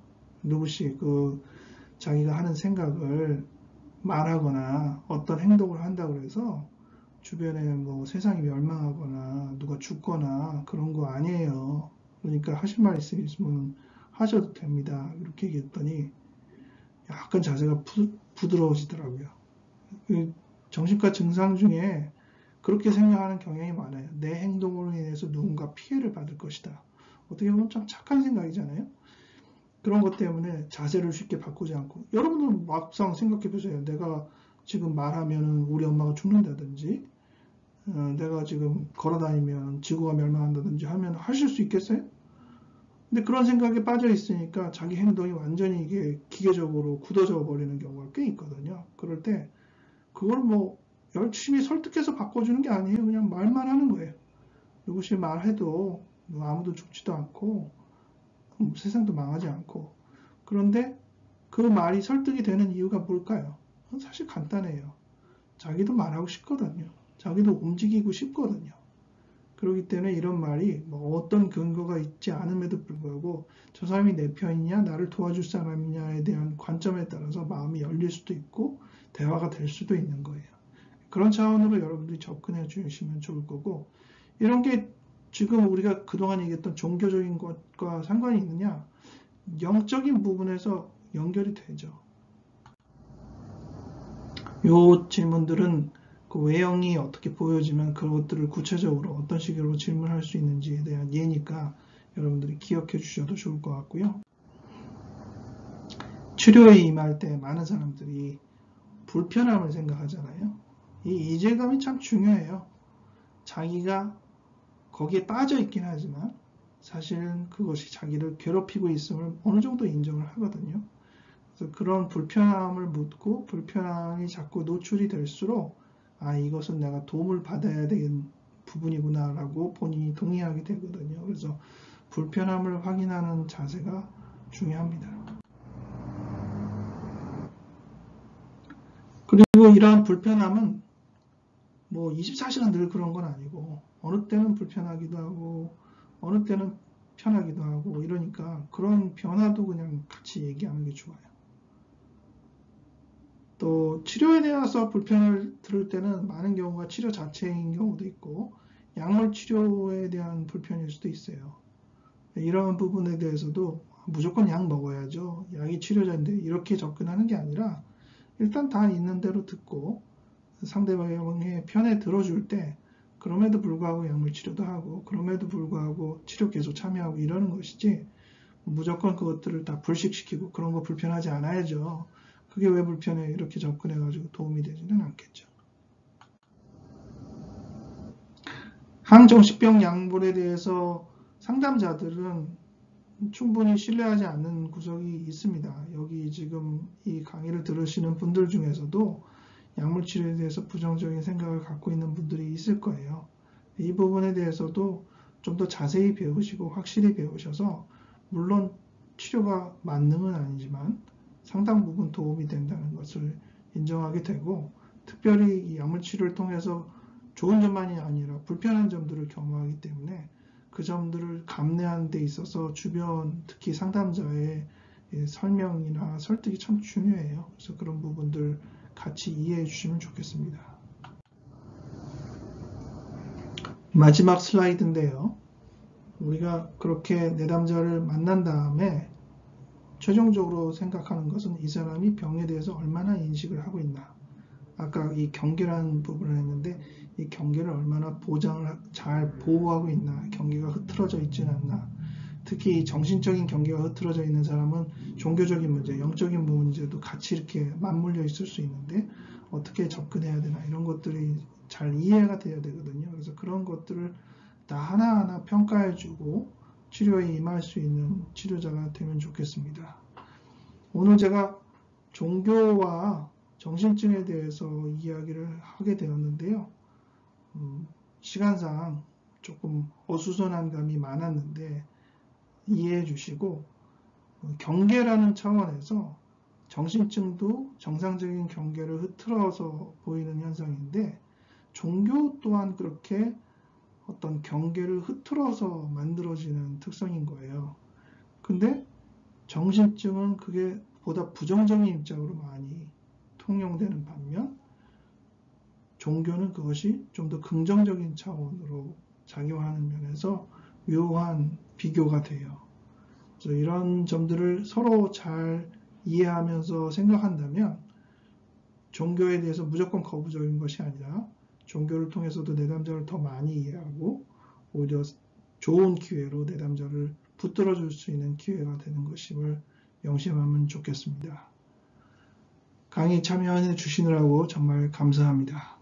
Speaker 1: 누구씩 자기가 하는 생각을 말하거나 어떤 행동을 한다고 해서 주변에 뭐 세상이 멸망하거나 누가 죽거나 그런 거 아니에요. 그러니까 하실 말 있으면 하셔도 됩니다. 이렇게 얘기했더니 약간 자세가 부드러워지더라고요. 정신과 증상 중에 그렇게 생각하는 경향이 많아요. 내 행동으로 인해서 누군가 피해를 받을 것이다. 어떻게 보면 참 착한 생각이잖아요. 그런 것 때문에 자세를 쉽게 바꾸지 않고 여러분들 막상 생각해 보세요. 내가 지금 말하면 우리 엄마가 죽는다든지 내가 지금 걸어다니면 지구가 멸망한다든지 하면 하실 수 있겠어요? 근데 그런 생각에 빠져 있으니까 자기 행동이 완전히 이게 기계적으로 굳어져 버리는 경우가 꽤 있거든요. 그럴 때 그걸 뭐 열심히 설득해서 바꿔주는 게 아니에요. 그냥 말만 하는 거예요. 누구시 말해도 아무도 죽지도 않고 세상도 망하지 않고. 그런데 그 말이 설득이 되는 이유가 뭘까요? 사실 간단해요. 자기도 말하고 싶거든요. 자기도 움직이고 싶거든요. 그렇기 때문에 이런 말이 뭐 어떤 근거가 있지 않음에도 불구하고 저 사람이 내 편이냐 나를 도와줄 사람이냐에 대한 관점에 따라서 마음이 열릴 수도 있고 대화가 될 수도 있는 거예요. 그런 차원으로 여러분들이 접근해 주시면 좋을 거고 이런 게 지금 우리가 그동안 얘기했던 종교적인 것과 상관이 있느냐? 영적인 부분에서 연결이 되죠. 이 질문들은 그 외형이 어떻게 보여지면 그것들을 구체적으로 어떤 식으로 질문할 수 있는지에 대한 예니까 여러분들이 기억해 주셔도 좋을 것 같고요. 치료에 임할 때 많은 사람들이 불편함을 생각하잖아요. 이 이질감이 참 중요해요. 자기가 거기에 빠져 있긴 하지만 사실은 그것이 자기를 괴롭히고 있음을 어느 정도 인정을 하거든요. 그래서 그런 불편함을 묻고 불편함이 자꾸 노출이 될수록 이것은 내가 도움을 받아야 되는 부분이구나 라고 본인이 동의하게 되거든요. 그래서 불편함을 확인하는 자세가 중요합니다. 그리고 이러한 불편함은 뭐 24시간 늘 그런 건 아니고 어느 때는 불편하기도 하고 어느 때는 편하기도 하고 이러니까 그런 변화도 그냥 같이 얘기하는 게 좋아요. 또 치료에 대해서 불편을 들을 때는 많은 경우가 치료 자체인 경우도 있고 약물 치료에 대한 불편일 수도 있어요. 이런 부분에 대해서도 무조건 약 먹어야죠. 약이 치료제인데 이렇게 접근하는 게 아니라 일단 다 있는 대로 듣고 상대방의 편에 들어줄 때 그럼에도 불구하고 약물 치료도 하고 그럼에도 불구하고 치료 계속 참여하고 이러는 것이지 무조건 그것들을 다 불식시키고 그런 거 불편하지 않아야죠. 그게 왜 불편해? 이렇게 접근해가지고 도움이 되지는 않겠죠. 항정식병 약물에 대해서 상담자들은 충분히 신뢰하지 않는 구석이 있습니다. 여기 지금 이 강의를 들으시는 분들 중에서도 약물 치료에 대해서 부정적인 생각을 갖고 있는 분들이 있을 거예요. 이 부분에 대해서도 좀 더 자세히 배우시고 확실히 배우셔서 물론 치료가 만능은 아니지만 상당 부분 도움이 된다는 것을 인정하게 되고 특별히 이 약물 치료를 통해서 좋은 점만이 아니라 불편한 점들을 경험하기 때문에 그 점들을 감내하는 데 있어서 주변 특히 상담자의 설명이나 설득이 참 중요해요. 그래서 그런 부분들 같이 이해해 주시면 좋겠습니다. 마지막 슬라이드인데요. 우리가 그렇게 내담자를 만난 다음에 최종적으로 생각하는 것은 이 사람이 병에 대해서 얼마나 인식을 하고 있나. 아까 이 경계라는 부분을 했는데 이 경계를 얼마나 보장을 잘 보호하고 있나. 경계가 흐트러져 있지는 않나. 특히 이 정신적인 경계가 흐트러져 있는 사람은 종교적인 문제, 영적인 문제도 같이 이렇게 맞물려 있을 수 있는데 어떻게 접근해야 되나 이런 것들이 잘 이해가 돼야 되거든요. 그래서 그런 것들을 다 하나하나 평가해주고 치료에 임할 수 있는 치료자가 되면 좋겠습니다. 오늘 제가 종교와 정신증에 대해서 이야기를 하게 되었는데요. 시간상 조금 어수선한 감이 많았는데 이해해 주시고 경계라는 차원에서 정신증도 정상적인 경계를 흐트러서 보이는 현상인데 종교 또한 그렇게 어떤 경계를 흐트러서 만들어지는 특성인 거예요. 근데 정신증은 그게 보다 부정적인 입장으로 많이 통용되는 반면 종교는 그것이 좀 더 긍정적인 차원으로 작용하는 면에서 묘한 비교가 돼요. 그래서 이런 점들을 서로 잘 이해하면서 생각한다면 종교에 대해서 무조건 거부적인 것이 아니라 종교를 통해서도 내담자를 더 많이 이해하고 오히려 좋은 기회로 내담자를 붙들어 줄 수 있는 기회가 되는 것임을 명심하면 좋겠습니다. 강의 참여해 주시느라고 정말 감사합니다.